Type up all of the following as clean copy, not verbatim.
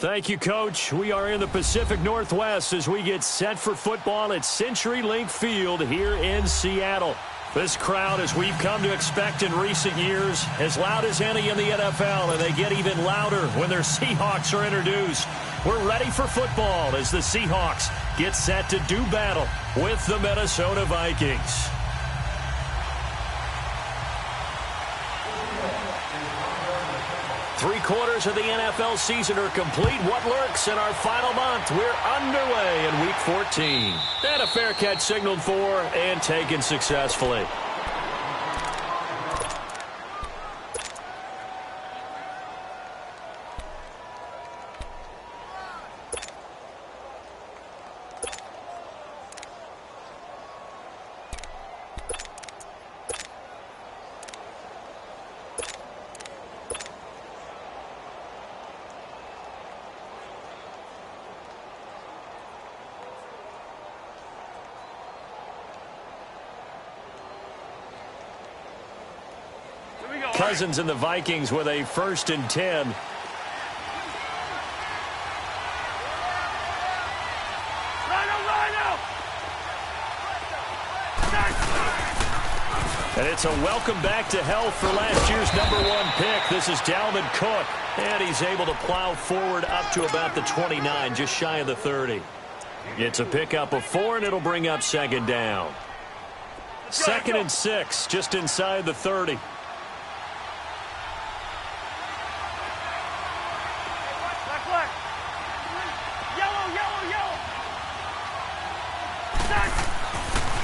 Thank you, Coach. We are in the Pacific Northwest as we get set for football at CenturyLink Field here in Seattle. This crowd, as we've come to expect in recent years, as loud as any in the NFL, and they get even louder when their Seahawks are introduced. We're ready for football as the Seahawks get set to do battle with the Minnesota Vikings. Three-quarters of the NFL season are complete. What lurks in our final month? We're underway in Week 14. And a fair catch signaled for and taken successfully. Cousins and the Vikings with a 1st and 10. And it's a welcome back to health for last year's #1 pick. This is Dalvin Cook. And he's able to plow forward up to about the 29, just shy of the 30. It's a pickup of 4, and it'll bring up 2nd down. 2nd and 6, just inside the 30.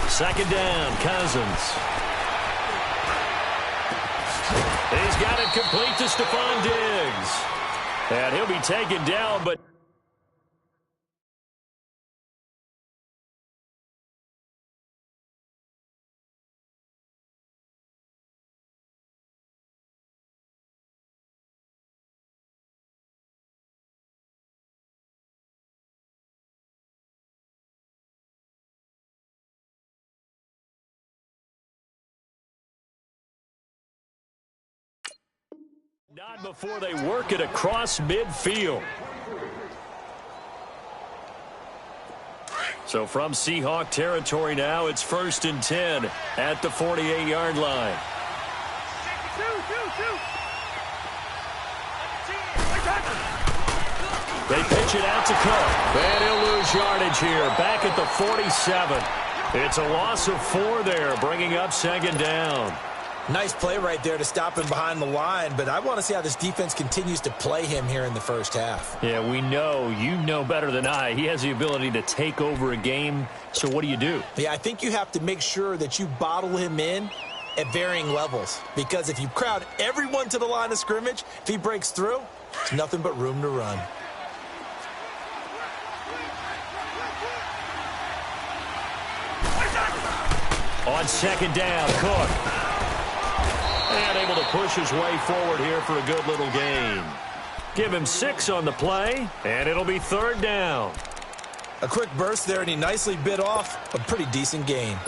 Second down, Cousins. He's got it complete to Stephon Diggs. And he'll be taken down, but... not before they work it across midfield. So from Seahawk territory now, it's 1st and 10 at the 48-yard line. They pitch it out to Cook. And he'll lose yardage here, back at the 47. It's a loss of 4 there, bringing up 2nd down. Nice play right there to stop him behind the line, but I want to see how this defense continues to play him here in the first half. Yeah, we know. You know better than I. He has the ability to take over a game, so what do you do? Yeah, I think you have to make sure that you bottle him in at varying levels, because if you crowd everyone to the line of scrimmage, if he breaks through, there's nothing but room to run. On 2nd down, Cook. And able to push his way forward here for a good little gain. Give him 6 on the play, and it'll be 3rd down. A quick burst there, and he nicely bit off a pretty decent gain.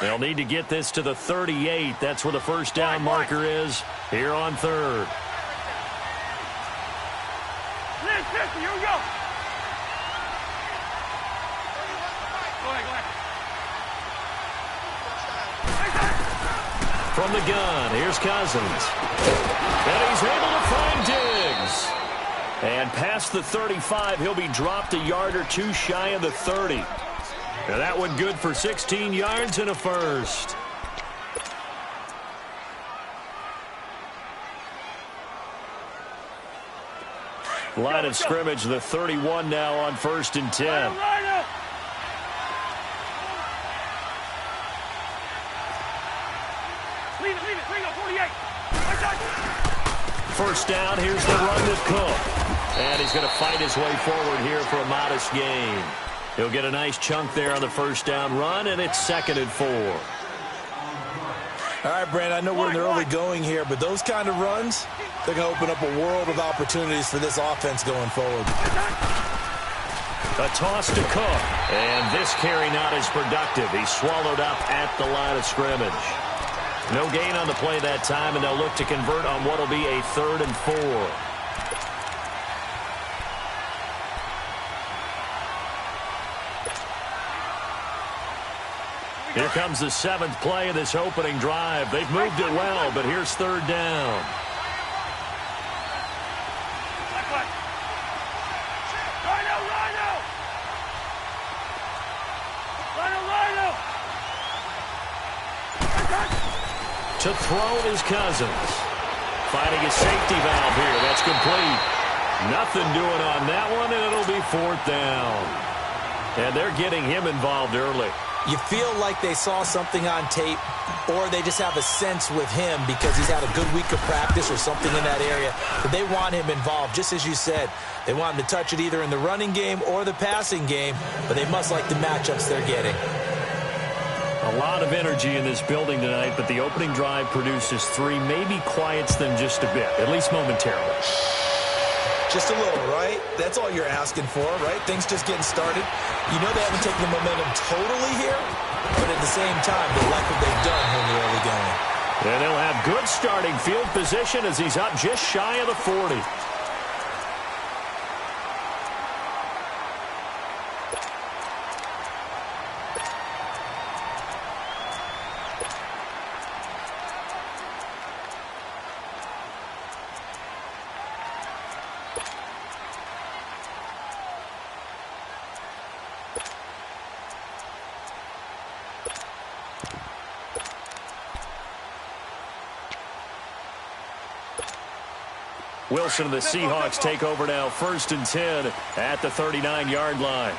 They'll need to get this to the 38. That's where the 1st down marker is here on 3rd. Here we go. From the gun, here's Cousins. And he's able to find Diggs. And past the 35, he'll be dropped a yard or 2 shy of the 30. Now that one good for 16 yards and a 1st. Line of scrimmage, the 31 now on 1st and 10. First down, here's the run with Cook. And he's going to fight his way forward here for a modest gain. He'll get a nice chunk there on the 1st down run, and it's 2nd and 4. All right, Brand, I know we're in the early going here, but those kind of runs, they're going to open up a world of opportunities for this offense going forward. A toss to Cook. And this carry not as productive. He's swallowed up at the line of scrimmage. No gain on the play that time, and they'll look to convert on what will be a 3rd and 4. Here comes the 7th play of this opening drive. They've moved it well, but here's 3rd down. To throw is Cousins. Finding a safety valve here. That's complete. Nothing doing on that one, and it'll be 4th down. And they're getting him involved early. You feel like they saw something on tape, or they just have a sense with him because he's had a good week of practice or something in that area. But they want him involved, just as you said. They want him to touch it either in the running game or the passing game, but they must like the matchups they're getting. A lot of energy in this building tonight, but the opening drive produces 3, maybe quiets them just a bit, at least momentarily. Just a little, right? That's all you're asking for, right? Things just getting started. You know they haven't taken the momentum totally here, but at the same time, they like what they've done here in the early going. And they'll have good starting field position as he's up just shy of the 40. Wilson and the Seahawks take over now, 1st and 10 at the 39-yard line.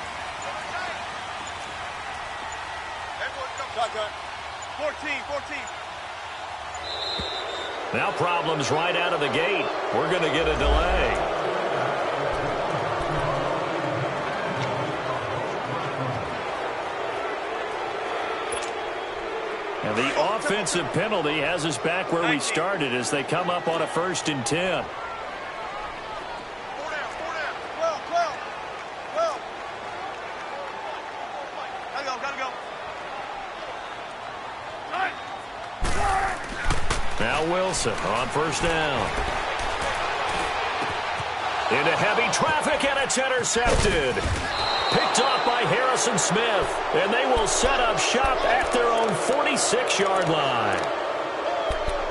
14. Now problems right out of the gate. We're going to get a delay. And the offensive penalty has us back where we started as they come up on a 1st and 10. Now Wilson on 1st down. Into heavy traffic, and it's intercepted. Picked off by Harrison Smith, and they will set up shop at their own 46-yard line.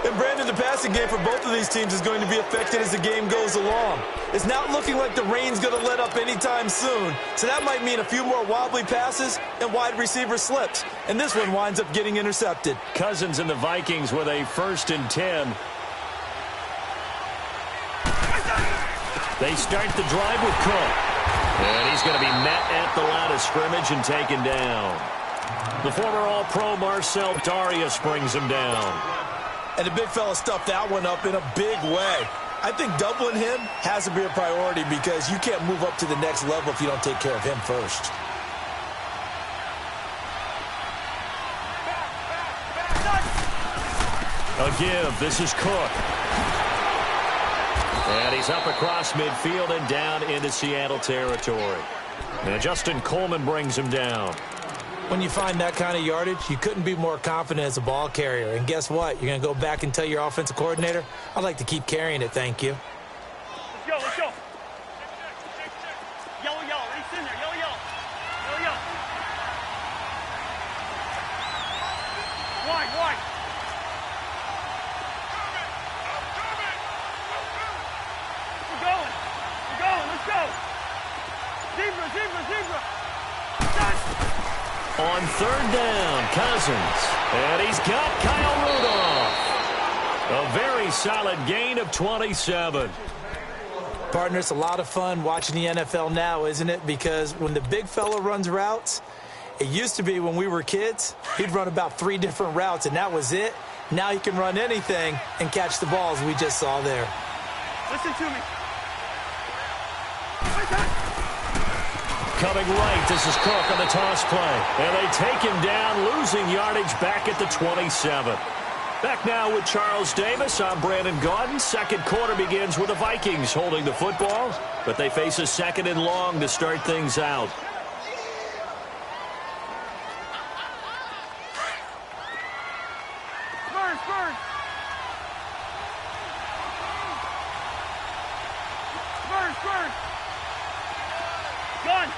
And Brandon, the passing game for both of these teams is going to be affected as the game goes along. It's not looking like the rain's going to let up anytime soon, so that might mean a few more wobbly passes and wide receiver slips. And this one winds up getting intercepted. Cousins and the Vikings with a 1st and 10. They start the drive with Cook. And he's going to be met at the line of scrimmage and taken down. The former All-Pro Marcel Darius brings him down. And the big fella stuffed that one up in a big way. I think doubling him has to be a priority because you can't move up to the next level if you don't take care of him first. A give. This is Cook. And he's up across midfield and down into Seattle territory. And Justin Coleman brings him down. When you find that kind of yardage, you couldn't be more confident as a ball carrier. And guess what? You're going to go back and tell your offensive coordinator, I'd like to keep carrying it, thank you. Let's go. Yellow. He's in there. Yellow. Wide. We're going. Let's go. Zebra. On 3rd down, Cousins. And he's got Kyle Rudolph. A very solid gain of 27. Partner, it's a lot of fun watching the NFL now, isn't it? Because when the big fella runs routes, it used to be when we were kids, he'd run about 3 different routes, and that was it. Now he can run anything and catch the balls we just saw there. Listen to me. Coming right, this is Cook on the toss play. And they take him down, losing yardage back at the 27. Back now with Charles Davis. I'm Brandon Gaudin. Second quarter begins with the Vikings holding the football, but they face a second and long to start things out. Gun!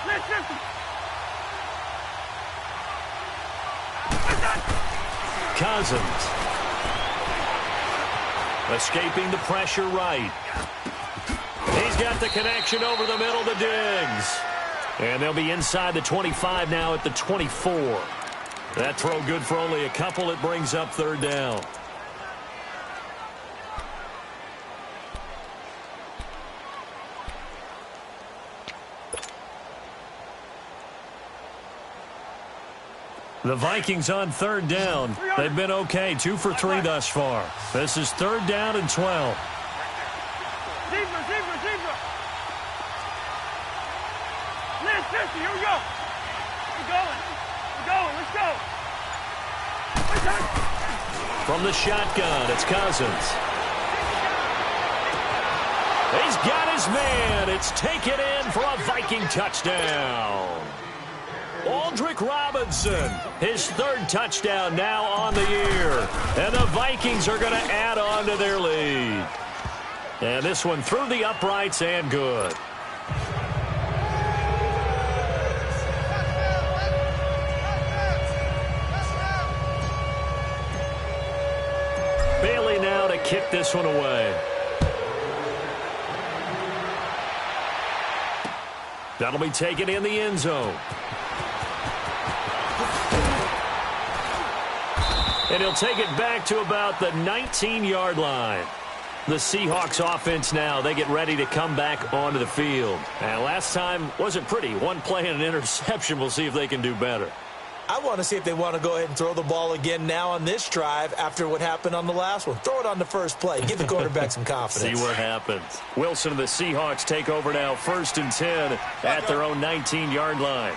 Listen! Cousins. Escaping the pressure right. He's got the connection over the middle to Diggs. And they'll be inside the 25 now at the 24. That throw good for only a couple. It brings up third down. The Vikings on third down. They've been okay, 2 for 3 thus far. This is third down and 12. Zebra. Listen, here we go. We're going, let's go. From the shotgun, it's Cousins. He's got his man. It's taken in for a Viking touchdown. Aldrick Robinson, his third touchdown now on the year. And the Vikings are going to add on to their lead. And this one through the uprights and good. Bailey now to kick this one away. That'll be taken in the end zone. And he'll take it back to about the 19-yard line. The Seahawks offense now, they get ready to come back onto the field. And last time wasn't pretty. One play and an interception. We'll see if they can do better. I want to see if they want to go ahead and throw the ball again now on this drive after what happened on the last one. Throw it on the first play. Give the quarterback some confidence. See what happens. Wilson and the Seahawks take over now, 1st and 10 at their own 19-yard line.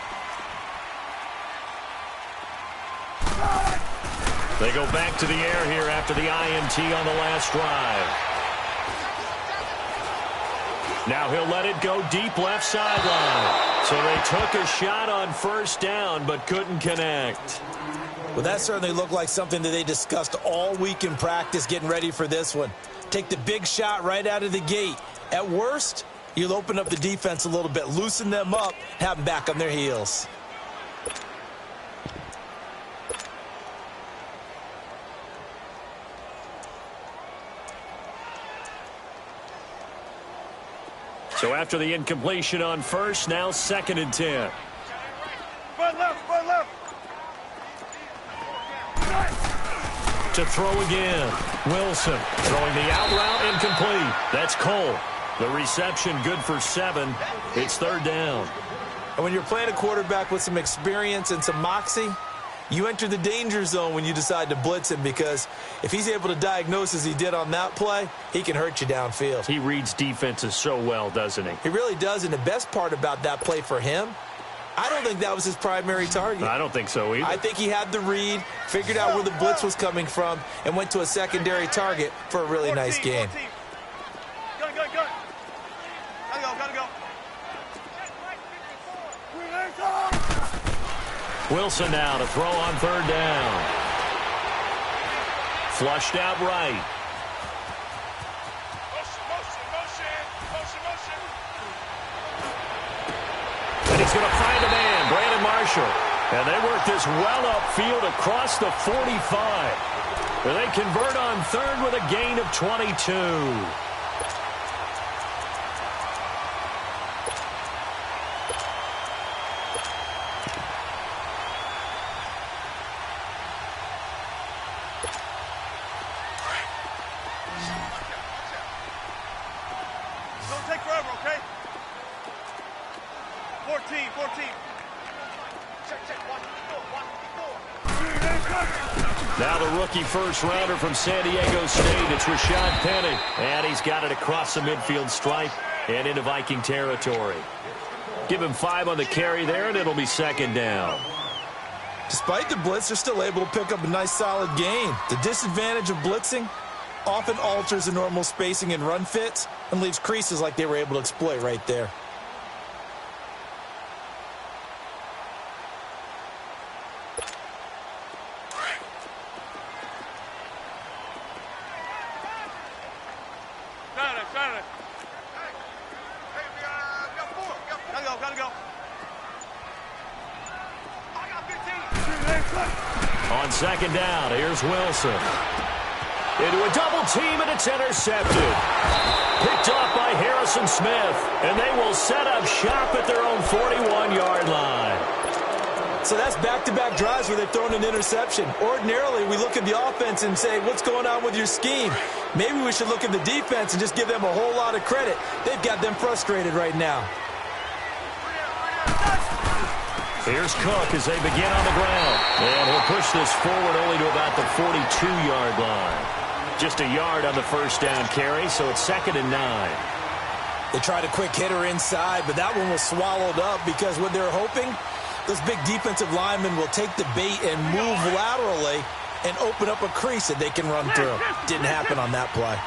They go back to the air here after the INT on the last drive. Now he'll let it go deep left sideline. So they took a shot on first down but couldn't connect. Well, that certainly looked like something that they discussed all week in practice getting ready for this one. Take the big shot right out of the gate. At worst, you'll open up the defense a little bit, loosen them up, have them back on their heels. So after the incompletion on first, now 2nd and 10. Front left. To throw again. Wilson throwing the out route incomplete. That's Cole. The reception good for 7. It's third down. And when you're playing a quarterback with some experience and some moxie, you enter the danger zone when you decide to blitz him, because if he's able to diagnose as he did on that play, he can hurt you downfield. He reads defenses so well, doesn't he? He really does, and the best part about that play for him, I don't think that was his primary target. I don't think so either. I think he had the read, figured out where the blitz was coming from, and went to a secondary target for a really nice gain. Gun. Gotta go. Wilson now to throw on third down. Flushed out right. Motion. And he's going to find a man, Brandon Marshall. And they work this well upfield across the 45. Where they convert on third with a gain of 22. Don't take forever, okay? 14. Check. Watch the Now the rookie first-rounder from San Diego State. It's Rashad Penny. And he's got it across the midfield stripe and into Viking territory. Give him 5 on the carry there, and it'll be second down. Despite the blitz, they're still able to pick up a nice solid gain. The disadvantage of blitzing often alters the normal spacing and run fits and leaves creases like they were able to exploit right there. On second down, here's Wilson. Into a double team, and it's intercepted. Picked off by Harrison Smith, and they will set up shop at their own 41-yard line. So that's back-to-back drives where they've thrown an interception. Ordinarily, we look at the offense and say, what's going on with your scheme? Maybe we should look at the defense and just give them a whole lot of credit. They've got them frustrated right now. Here's Cook as they begin on the ground. And he'll push this forward only to about the 42-yard line. Just a yard on the first down carry, so it's 2nd and 9. They tried a quick hitter inside, but that one was swallowed up because what they're hoping, those big defensive linemen will take the bait and move laterally and open up a crease that they can run through. Didn't happen on that play.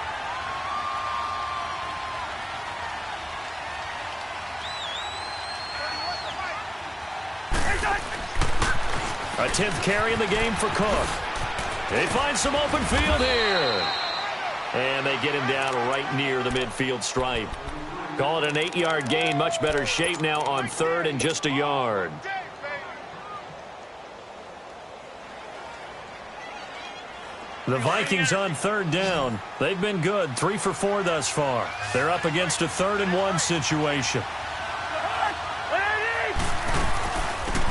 A 10th carry in the game for Cook. They find some open field here. And they get him down right near the midfield stripe. Call it an 8-yard gain. Much better shape now on 3rd and just a yard. The Vikings on 3rd down. They've been good, 3 for 4 thus far. They're up against a 3rd and 1 situation.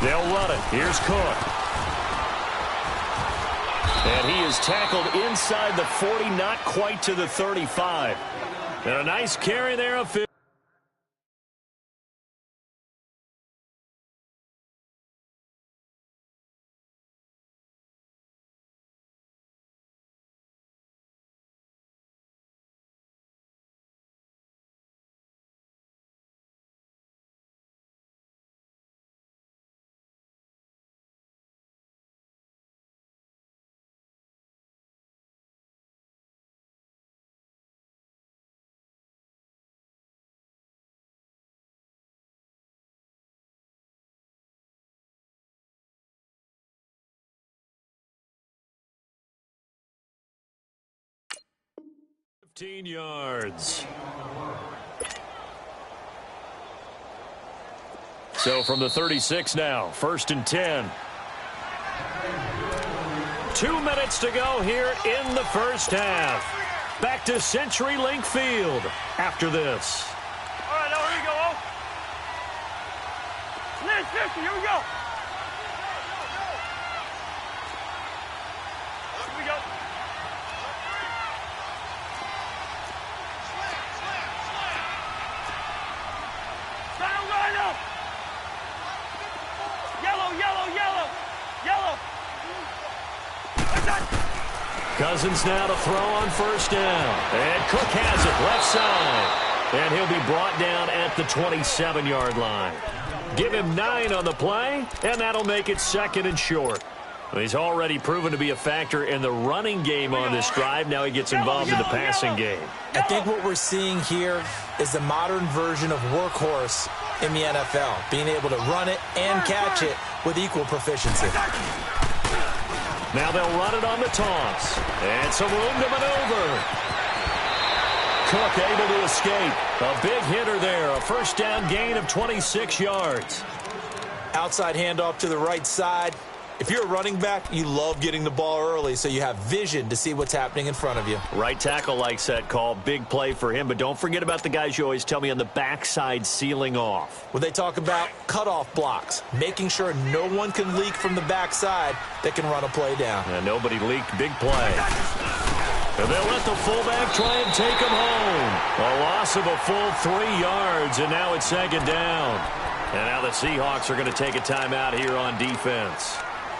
They'll run it. Here's Cook. And he is tackled inside the 40, not quite to the 35. And a nice carry there of 50. Yards. So from the 36 now, 1st and 10. 2 minutes to go here in the first half. Back to CenturyLink Field after this. All right, now here we go. Let's 50, here we go. Here we go. Yellow. Cousins now to throw on 1st down. And Cook has it left side. And he'll be brought down at the 27-yard line. Give him 9 on the play, and that'll make it 2nd and short. He's already proven to be a factor in the running game on this drive. Now he gets involved in the passing game. I think what we're seeing here is the modern version of workhorse in the NFL, being able to run it and catch it with equal proficiency. Now they'll run it on the toss. And some room to maneuver. Cook able to escape. A big hitter there. A 1st down gain of 26 yards. Outside handoff to the right side. If you're a running back, you love getting the ball early so you have vision to see what's happening in front of you. Right tackle likes that call. Big play for him. But don't forget about the guys you always tell me on the backside sealing off. When they talk about cutoff blocks, making sure no one can leak from the backside that can run a play down. And nobody leaked. Big play. And they'll let the fullback try and take him home. A loss of a full 3 yards, and now it's 2nd down. And now the Seahawks are going to take a timeout here on defense,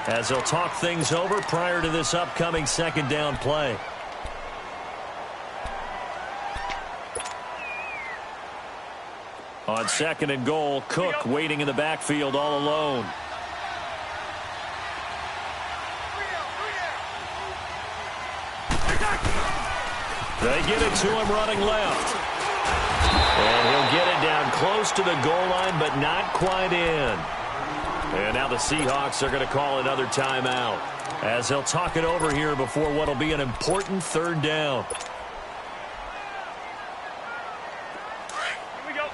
as they'll talk things over prior to this upcoming 2nd down play. On 2nd and goal, Cook waiting in the backfield all alone. They get it to him running left. And he'll get it down close to the goal line, but not quite in. And now the Seahawks are going to call another timeout as they'll talk it over here before what will be an important third down. Here we go.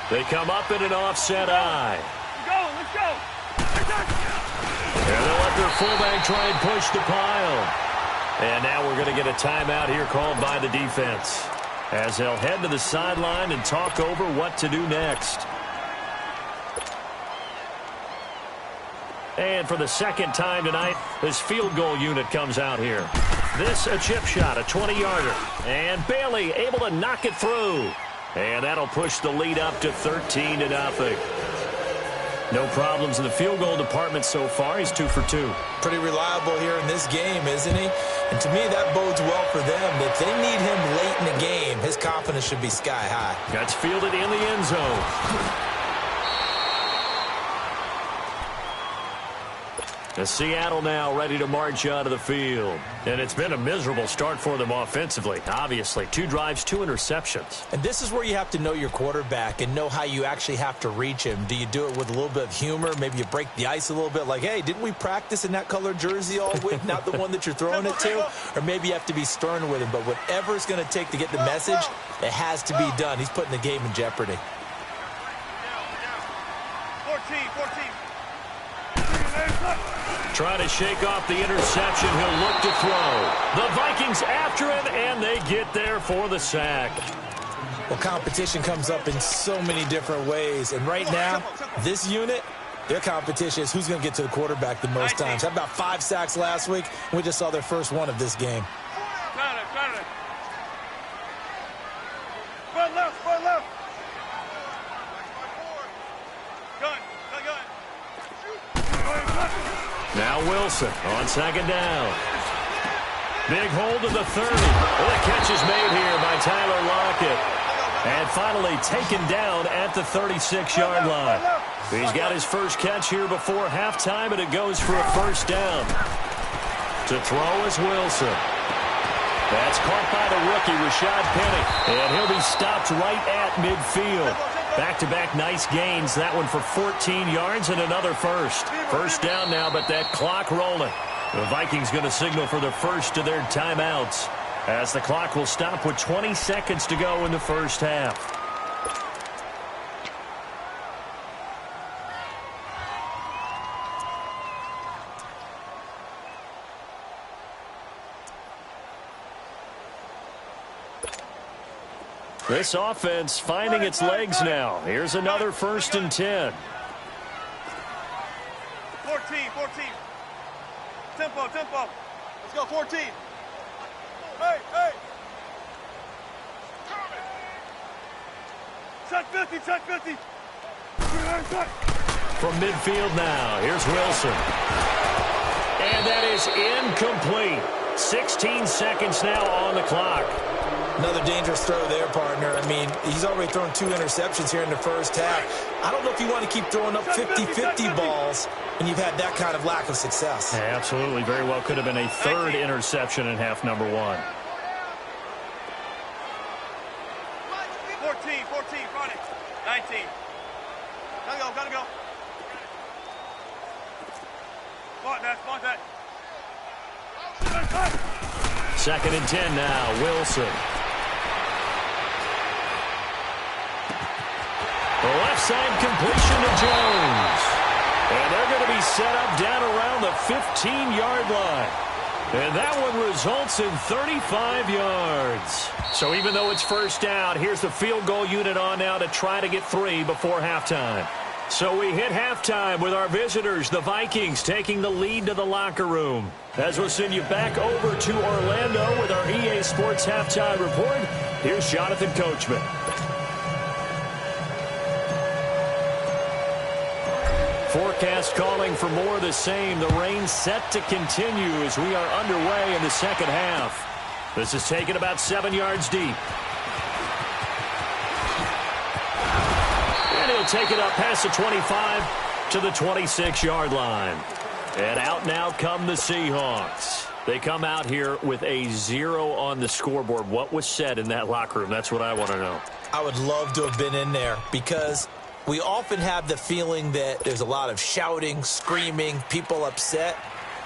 They come up in an offset eye. Let's go. And they'll let their fullback try and push the pile. And now we're going to get a timeout here called by the defense as they'll head to the sideline and talk over what to do next. And for the second time tonight, this field goal unit comes out here. This a chip shot, a 20-yarder. And Bailey able to knock it through. And that'll push the lead up to 13-0. No problems in the field goal department so far. He's 2 for 2. Pretty reliable here in this game, isn't he? And to me, that bodes well for them. If they need him late in the game, his confidence should be sky high. That's fielded in the end zone. As Seattle now ready to march out of the field. And it's been a miserable start for them offensively. Obviously, 2 drives, 2 interceptions. And this is where you have to know your quarterback and know how you actually have to reach him. Do you do it with a little bit of humor? Maybe you break the ice a little bit like, hey, didn't we practice in that colored jersey all week? Not the one that you're throwing it to? Or maybe you have to be stern with him. But whatever it's going to take to get the message, it has to be done. He's putting the game in jeopardy. 14. Trying to shake off the interception. He'll look to throw. The Vikings after him, and they get there for the sack. Well, competition comes up in so many different ways. And right now, this unit, their competition is who's going to get to the quarterback the most times. Had about 5 sacks last week. We just saw their first one of this game. Front left. Gun. Now Wilson on second down. Big hold to the 30. Well, the catch is made here by Tyler Lockett. And finally taken down at the 36-yard line. He's got his first catch here before halftime, and it goes for a first down. To throw is Wilson. That's caught by the rookie, Rashad Penny. And he'll be stopped right at midfield. Back-to-back nice gains. That one for 14 yards and another first. First down now, but that clock rolling. The Vikings going to signal for the first of their timeouts as the clock will stop with 20 seconds to go in the first half. This offense finding its legs now. Here's another 1st and 10. 14. Tempo. Let's go, 14. Hey. Check 50. From midfield now, here's Wilson. And that is incomplete. 16 seconds now on the clock. Another dangerous throw there, partner. I mean, he's already thrown 2 interceptions here in the first half. I don't know if you want to keep throwing up 50-50 balls when you've had that kind of lack of success. Yeah, absolutely. Very well could have been a 3rd interception in half number 1. 14, front it. 19. Gotta go. Spot that. 2nd and 10 now, Wilson. The left side completion to Jones. And they're going to be set up down around the 15-yard line. And that one results in 35 yards. So even though it's first down, here's the field goal unit on now to try to get 3 before halftime. So we hit halftime with our visitors, the Vikings, taking the lead to the locker room. As we'll send you back over to Orlando with our EA Sports Halftime Report, here's Jonathan Coachman. Forecast calling for more of the same. The rain set to continue as we are underway in the second half. This is taken about 7 yards deep. And he'll take it up past the 25 to the 26-yard line. And out now come the Seahawks. They come out here with a 0 on the scoreboard. What was said in that locker room? That's what I want to know. I would love to have been in there because we often have the feeling that there's a lot of shouting, screaming, people upset.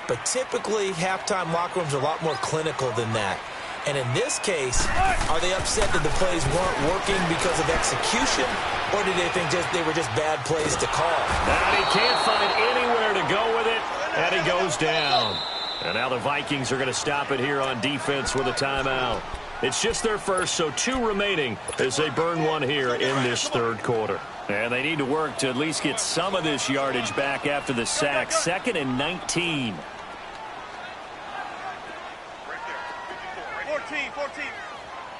But typically, halftime locker rooms are a lot more clinical than that. And in this case, are they upset that the plays weren't working because of execution? Or did they think they were just bad plays to call? And he can't find anywhere to go with it. And he goes down. And now the Vikings are going to stop it here on defense with a timeout. It's just their first, so 2 remaining as they burn one here in this third quarter. And they need to work to at least get some of this yardage back after the sack. 2nd and 19. 14.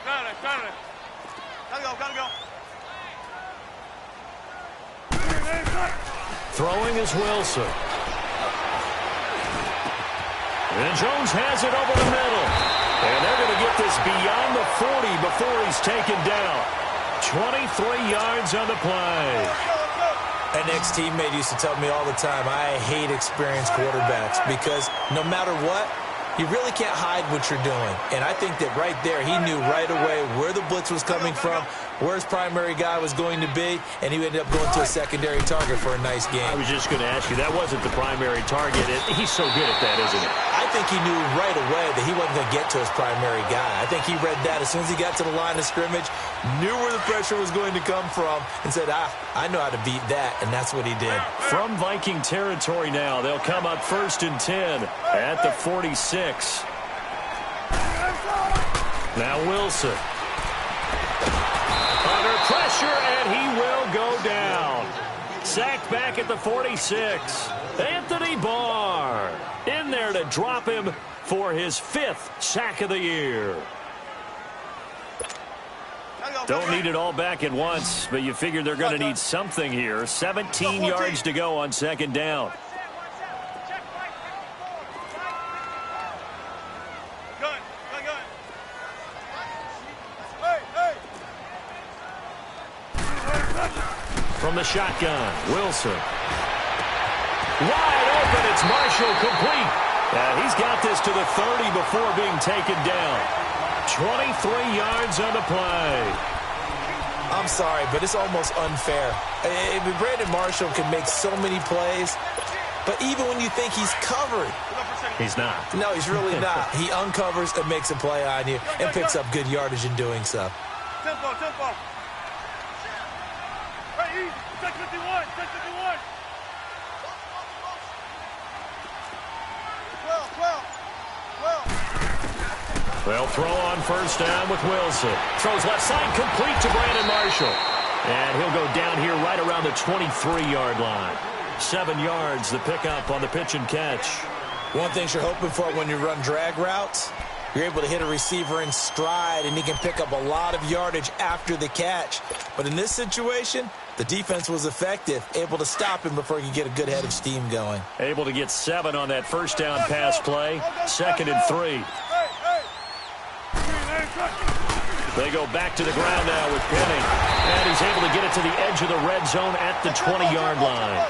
Got it. Gotta go. Throwing is Wilson. And Jones has it over the middle. And they're going to get this beyond the 40 before he's taken down. 23 yards on the play. An ex-teammate used to tell me all the time, I hate experienced quarterbacks because no matter what, you really can't hide what you're doing. And I think that right there, he knew right away where the blitz was coming from, where his primary guy was going to be, and he ended up going to a secondary target for a nice game. I was just going to ask you, that wasn't the primary target. He's so good at that, isn't he? I think he knew right away that he wasn't going to get to his primary guy. I think he read that as soon as he got to the line of scrimmage, knew where the pressure was going to come from, and said, I know how to beat that, and that's what he did. From Viking territory now, they'll come up 1st and 10 at the 46. Now Wilson. Under pressure, and he will go down. Sacked back at the 46. Anthony Barr in there to drop him for his 5th sack of the year. Don't need it all back at once, but you figure they're going to need something here. 17 yards to go on 2nd down. From the shotgun, Wilson. Wide open, it's Marshall complete. And he's got this to the 30 before being taken down. 23 yards on the play. I'm sorry, but it's almost unfair. Brandon Marshall can make so many plays, but even when you think he's covered, he's not. No, he's really not. He uncovers and makes a play on you and picks up good yardage in doing so. Tempo. Right, easy. Check 51. They'll throw on 1st down with Wilson. Throws left side, complete to Brandon Marshall. And he'll go down here right around the 23-yard line. 7 yards, the pickup on the pitch and catch. One thing you're hoping for when you run drag routes, you're able to hit a receiver in stride, and he can pick up a lot of yardage after the catch. But in this situation, the defense was effective, able to stop him before he could get a good head of steam going. Able to get 7 on that 1st down pass play. 2nd and 3. They go back to the ground now with Penny. And he's able to get it to the edge of the red zone at the 20-yard line.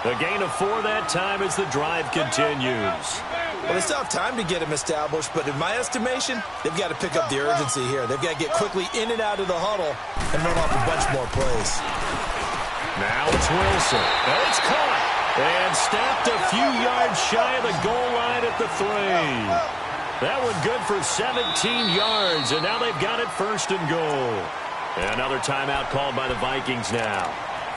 A gain of 4 that time as the drive continues. Well, they still have time to get him established, but in my estimation, they've got to pick up the urgency here. They've got to get quickly in and out of the huddle and run off a bunch more plays. Now it's Wilson. And it's caught. And snapped a few yards shy of the goal line at the 3. That one good for 17 yards, and now they've got it 1st and goal. Another timeout called by the Vikings now.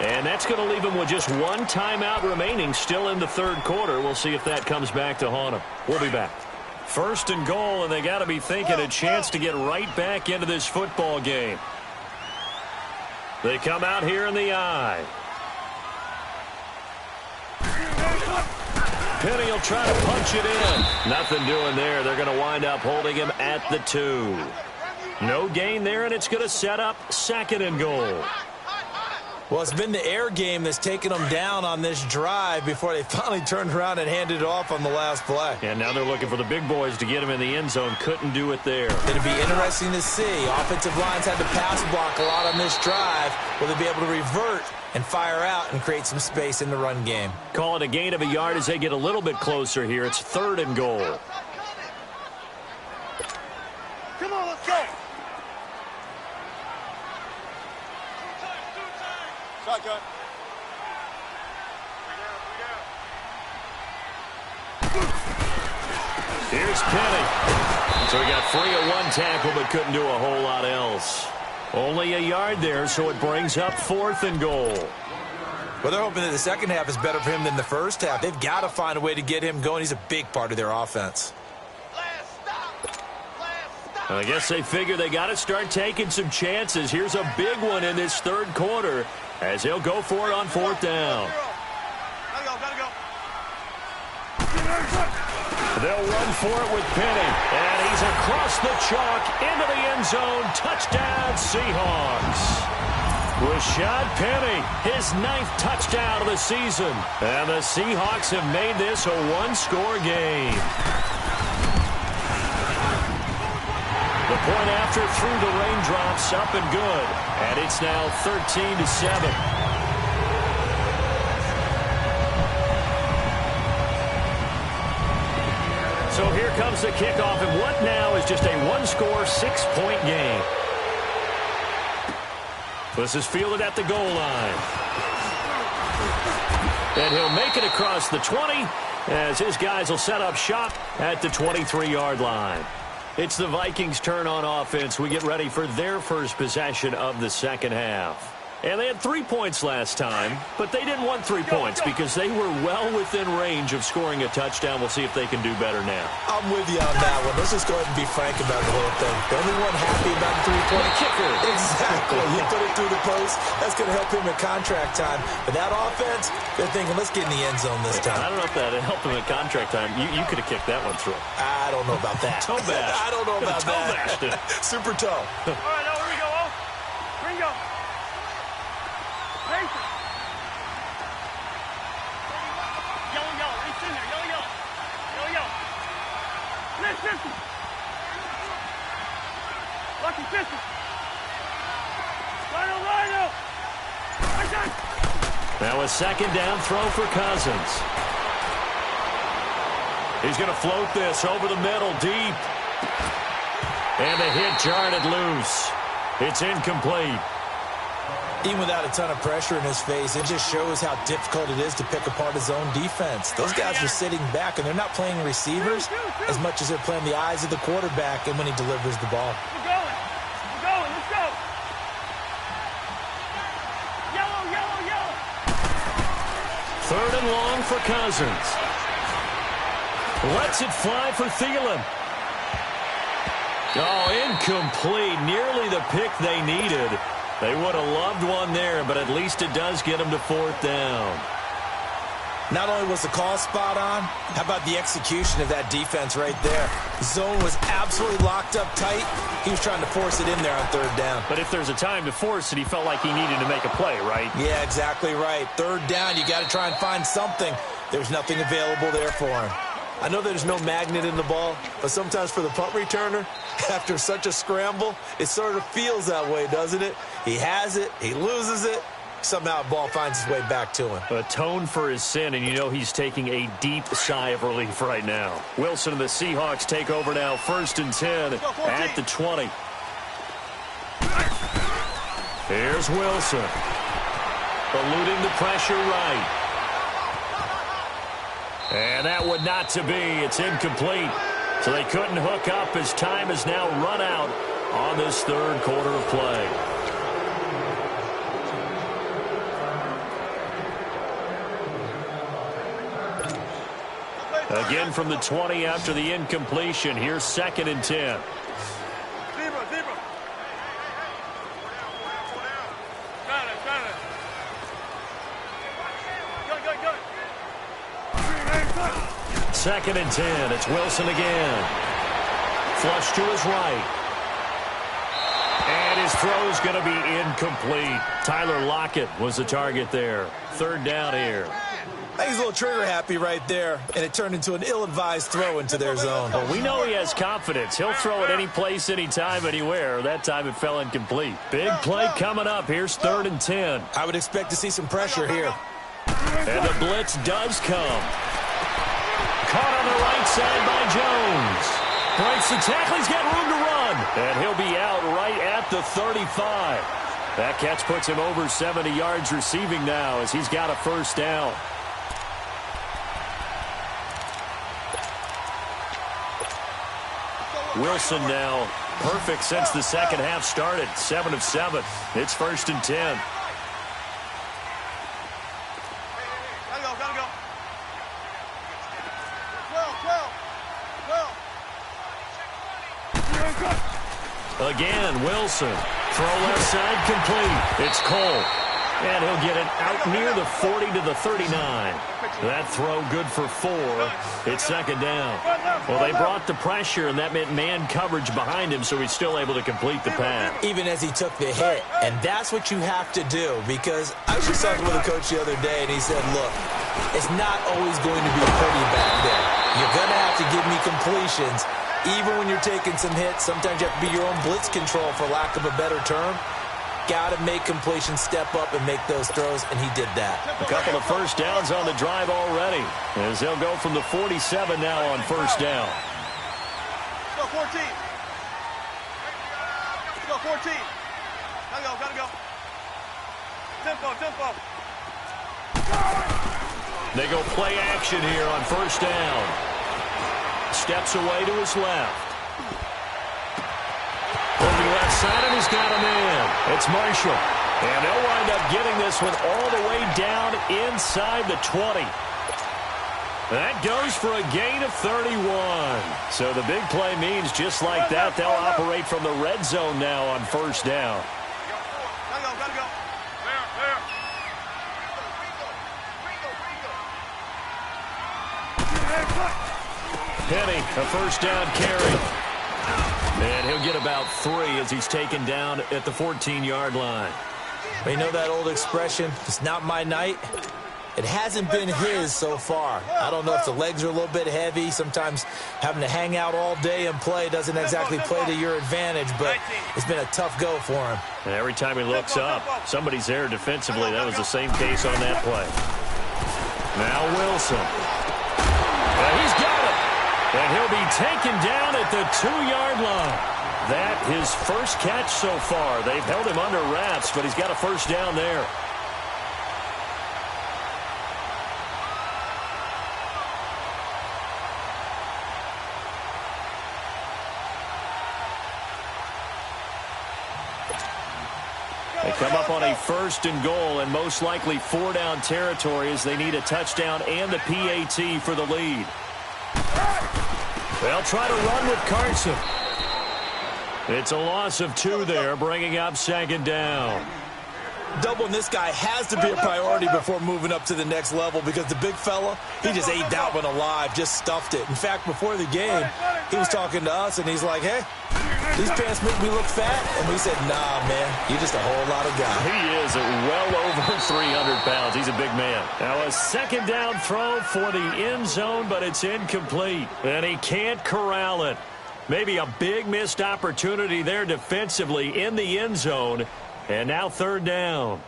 And that's going to leave them with just 1 timeout remaining still in the 3rd quarter. We'll see if that comes back to haunt them. We'll be back. 1st and goal, and they got to be thinking a chance to get right back into this football game. They come out here in the eye. Penny will try to punch it in. Nothing doing there. They're going to wind up holding him at the 2. No gain there, and it's going to set up 2nd and goal. Well, it's been the air game that's taken them down on this drive before they finally turned around and handed it off on the last play. And now they're looking for the big boys to get him in the end zone. Couldn't do it there. It'll be interesting to see. Offensive lines had to pass block a lot on this drive. Will they be able to revert and fire out and create some space in the run game? Call it a gain of a yard as they get a little bit closer here. It's 3rd and goal. Come on, let's go. Shotgun. Here's Penny. So he got free of one tackle but couldn't do a whole lot else. Only a yard there, so it brings up 4th and goal. Well, they're hoping that the second half is better for him than the first half. They've got to find a way to get him going. He's a big part of their offense. I guess they figure they got to start taking some chances. Here's a big one in this 3rd quarter as he'll go for it on 4th down. Gotta go. They'll run for it with Penny. And he's across the chalk into the end zone. Touchdown, Seahawks. Rashad Penny, his 9th touchdown of the season. And the Seahawks have made this a one-score game. The point after through the raindrops, up and good. And it's now 13-7. So here comes the kickoff, and what now is just a one-score, 6-point game. This is fielded at the goal line. And he'll make it across the 20 as his guys will set up shop at the 23-yard line. It's the Vikings' turn on offense. We get ready for their first possession of the second half. And they had 3 points last time, but they didn't want 3 points because they were well within range of scoring a touchdown. We'll see if they can do better now. I'm with you on that one. Let's just go ahead and be frank about the whole thing. The only one happy about the three-point kicker. Exactly. He put it through the post. That's going to help him in contract time. But that offense, they're thinking, let's get in the end zone this time. I don't know if that helped him in contract time. You could have kicked that one through. I don't know about that. Toe bash. I don't know about that. Super toe. All right, now here we go, oh. Ringo. Nathan. Yellow. Reach in there. Yellow. Let's 50. Lucky 50. Rhino. Now a second down throw for Cousins. He's going to float this over the middle, deep. And the hit jarred it loose. It's incomplete. Even without a ton of pressure in his face, it just shows how difficult it is to pick apart his own defense. Those guys are sitting back, and they're not playing receivers as much as they're playing the eyes of the quarterback and when he delivers the ball. We're going. Let's go. Yellow. 3rd and long for Cousins. Lets it fly for Thielen. Oh, incomplete. Nearly the pick they needed. They would have loved one there, but at least it does get them to 4th down. Not only was the call spot on, how about the execution of that defense right there? The zone was absolutely locked up tight. He was trying to force it in there on 3rd down. But if there's a time to force it, he felt like he needed to make a play, right? Yeah, exactly right. 3rd down, you got to try and find something. There's nothing available there for him. I know there's no magnet in the ball, but sometimes for the punt returner, after such a scramble, it sort of feels that way, doesn't it? He has it, he loses it, somehow the ball finds its way back to him. Atone for his sin, and you know he's taking a deep sigh of relief right now. Wilson and the Seahawks take over now, 1st and 10 at the 20. Here's Wilson. Eluding the pressure right. And that would not to be. It's incomplete. So they couldn't hook up as time is now run out on this 3rd quarter of play. Again from the 20 after the incompletion. Here's 2nd and 10. Zebra. Got it. Go. 2nd and 10. It's Wilson again. Flush to his right. And his throw's going to be incomplete. Tyler Lockett was the target there. Third down here. I think he's a little trigger happy right there, and it turned into an ill-advised throw into their zone. Well, we know he has confidence. He'll throw it any place, anytime, anywhere. That time it fell incomplete. Big play coming up. Here's 3rd and 10. I would expect to see some pressure here. And the blitz does come. Caught on the right side by Jones. Breaks the tackle. He's got room to run. And he'll be out right at the 35. That catch puts him over 70 yards receiving now as he's got a first down. Wilson now perfect since the second half started. 7 of 7. It's 1st and 10. Again, Wilson. Throw left side complete. It's Cole. And he'll get it out near the 40 to the 39. That throw good for 4. It's 2nd down. Well, they brought the pressure, and that meant man coverage behind him, so he's still able to complete the pass. Even as he took the hit. And that's what you have to do, because I was just talking with a coach the other day, and he said, look, it's not always going to be pretty back there. You're going to have to give me completions. Even when you're taking some hits, sometimes you have to be your own blitz control, for lack of a better term. Got to make completions, step up, and make those throws, and he did that. A couple of first downs on the drive already, as they'll go from the 47 now on first down. Let's go, 14. Let's go, 14. Gotta go. Tempo. They go play action here on first down. Steps away to his left. Moving left side, and he's got a man. It's Marshall. And they'll wind up getting this one all the way down inside the 20. That goes for a gain of 31. So the big play means just like that, they'll operate from the red zone now on first down. Gotta go. There. Penny, a first down carry. And he'll get about 3 as he's taken down at the 14-yard line. You know that old expression, it's not my night? It hasn't been his so far. I don't know if the legs are a little bit heavy. Sometimes having to hang out all day and play doesn't exactly play to your advantage, but it's been a tough go for him. And every time he looks up, somebody's there defensively. That was the same case on that play. Now Wilson. And he's got it. And he'll be taken down at the 2-yard line. That his first catch so far. They've held him under wraps, but he's got a first down there. They come up on a 1st and goal and most likely 4-down territory as they need a touchdown and the PAT for the lead. They'll try to run with Carson. It's a loss of 2 there, bringing up 2nd down. Doubling this guy has to be a priority before moving up to the next level, because the big fella, he just ate that one alive, just stuffed it. In fact, before the game, he was talking to us, and he's like, hey, these pants make me look fat. And we said, nah, man, you're just a whole lot of guy. He is well over 300 pounds. He's a big man. Now a 2nd down throw for the end zone, but it's incomplete. And he can't corral it. Maybe a big missed opportunity there defensively in the end zone. And now 3rd down.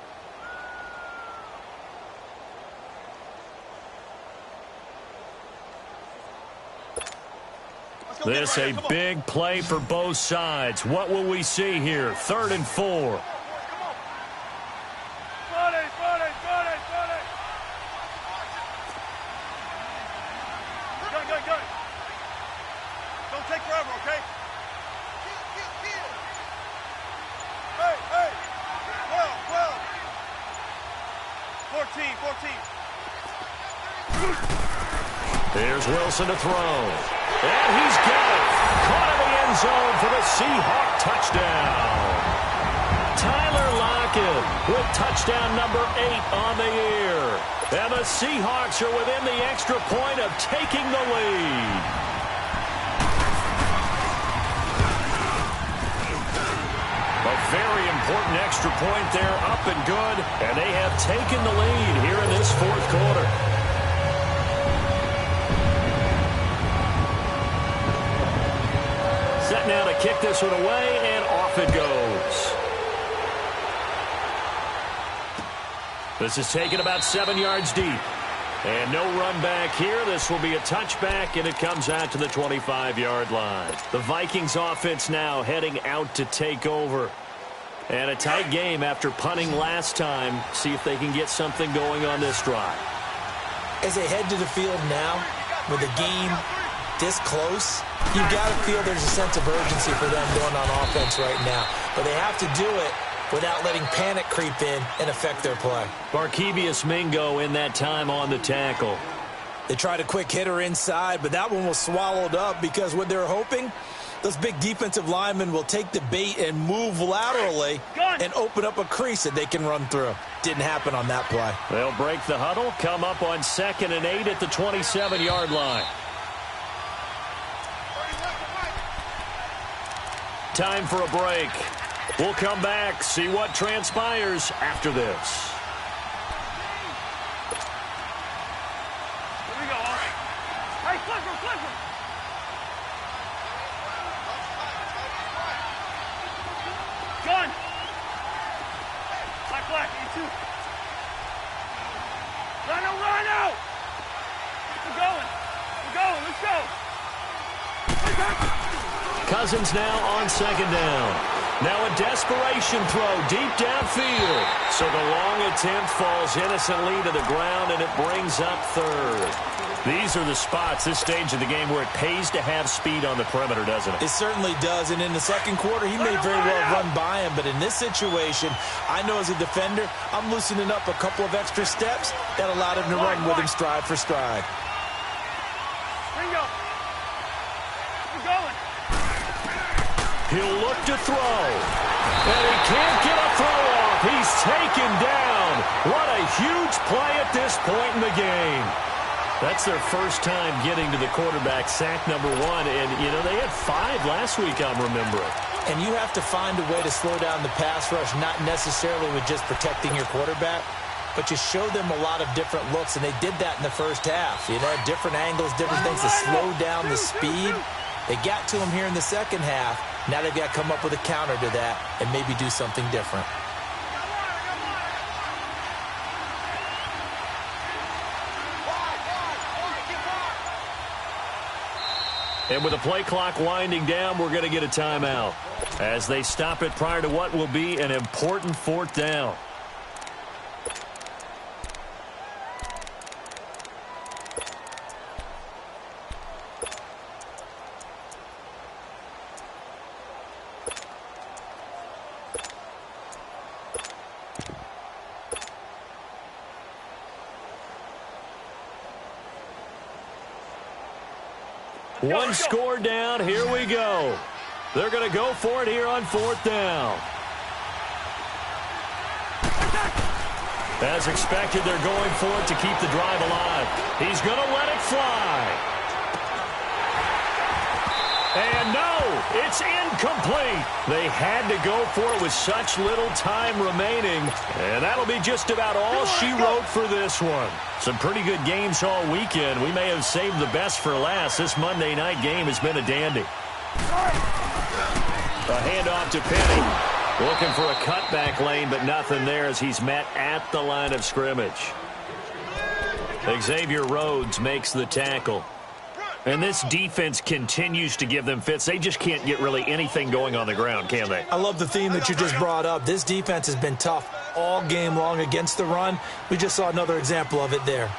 This a big play for both sides. What will we see here? 3rd and 4. Go. Don't take forever, okay? Hey. 14. Here's Wilson to throw. And he's got it. Caught in the end zone for the Seahawk touchdown. Tyler Lockett with touchdown number 8 on the year. And the Seahawks are within the extra point of taking the lead. A important extra point there, up and good, and they have taken the lead here in this fourth quarter. Set now to kick this one away, and off it goes. This is taken about 7 yards deep. And no run back here. This will be a touchback, and it comes out to the 25-yard line. The Vikings offense now heading out to take over. And a tight game after punting last time. See if they can get something going on this drive. As they head to the field now, with the game this close, you've got to feel there's a sense of urgency for them going on offense right now. But they have to do it without letting panic creep in and affect their play. Barkevius Mingo in that time on the tackle. They tried a quick hitter inside, but that one was swallowed up because what they're hoping, those big defensive linemen will take the bait and move laterally and open up a crease that they can run through. Didn't happen on that play. They'll break the huddle, come up on 2nd and 8 at the 27-yard line. Time for a break. We'll come back, see what transpires after this. Here we go. Hey, flip him, flip him. Gun. Black, you too. Run out. We're going, let's go. Cousins now on 2nd down. Now a desperation throw deep downfield. So the long attempt falls innocently to the ground, and it brings up 3rd. These are the spots, this stage of the game, where it pays to have speed on the perimeter, doesn't it? It certainly does, and in the second quarter, he may very well run by him, but in this situation, I know as a defender, I'm loosening up a couple of extra steps that allowed him to run with him stride for stride. Bingo. We're going. He'll look to throw, and he can't get a throw off. He's taken down. What a huge play at this point in the game. That's their first time getting to the quarterback, sack number 1, and, you know, they had 5 last week, I'm remembering. And you have to find a way to slow down the pass rush, not necessarily with just protecting your quarterback, but you show them a lot of different looks, and they did that in the first half. You know, different angles, different things to slow down the speed. They got to him here in the second half. Now they've got to come up with a counter to that and maybe do something different. And with the play clock winding down, we're going to get a timeout as they stop it prior to what will be an important 4th down. One score down. Here we go. They're going to go for it here on 4th down. As expected, they're going for it to keep the drive alive. He's going to let it fly. And no, it's incomplete. They had to go for it with such little time remaining. And that'll be just about all she wrote for this one. Some pretty good games all weekend. We may have saved the best for last. This Monday night game has been a dandy. A handoff to Penny. Looking for a cutback lane, but nothing there as he's met at the line of scrimmage. Xavier Rhodes makes the tackle. And this defense continues to give them fits. They just can't get really anything going on the ground, can they? I love the theme that you just brought up. This defense has been tough all game long against the run. We just saw another example of it there.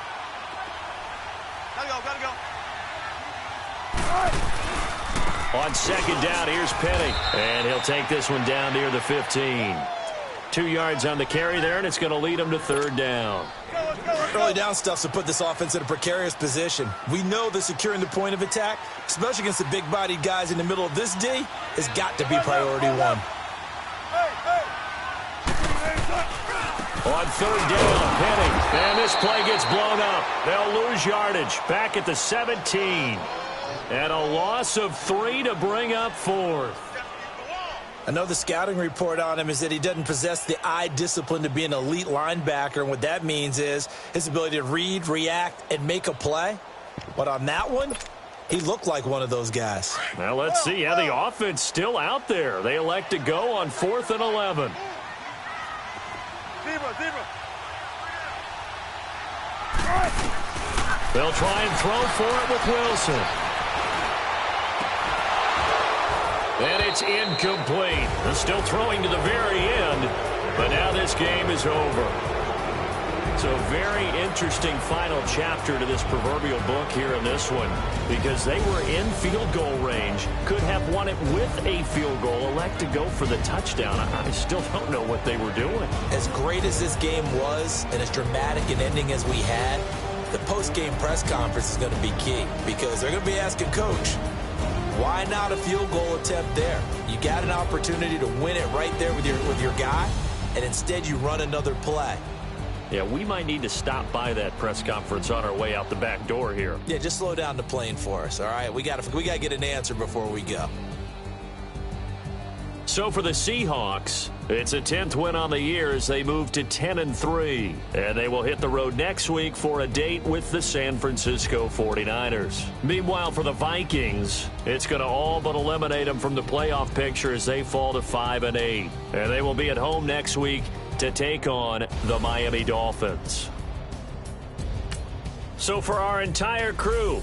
Gotta go. On 2nd down, here's Penny. And he'll take this one down near the 15. 2 yards on the carry there, and it's going to lead him to 3rd down. Early down stuff to put this offense in a precarious position. We know that securing the point of attack, especially against the big-bodied guys in the middle of this D, has got to be priority 1. On 3rd down, Penny. And this play gets blown up. They'll lose yardage back at the 17. And a loss of 3 to bring up 4th. I know the scouting report on him is that he doesn't possess the eye discipline to be an elite linebacker, and what that means is his ability to read, react, and make a play. But on that one, he looked like one of those guys. Now let's see how the offense still out there. They elect to go on 4th and 11. They'll try and throw for it with Wilson. And it's incomplete. They're still throwing to the very end, but now this game is over. So very interesting final chapter to this proverbial book here in this one, because they were in field goal range, could have won it with a field goal, elect to go for the touchdown. I still don't know what they were doing. As great as this game was and as dramatic an ending as we had, the post-game press conference is going to be key, because they're going to be asking Coach, why not a field goal attempt there? You got an opportunity to win it right there with your guy, and instead you run another play. Yeah, we might need to stop by that press conference on our way out the back door here. Yeah, just slow down the plane for us, all right? We got to get an answer before we go. So for the Seahawks, it's a 10th win on the year as they move to 10-3. And they will hit the road next week for a date with the San Francisco 49ers. Meanwhile, for the Vikings, it's going to all but eliminate them from the playoff picture as they fall to 5-8. And they will be at home next week to take on the Miami Dolphins. So for our entire crew,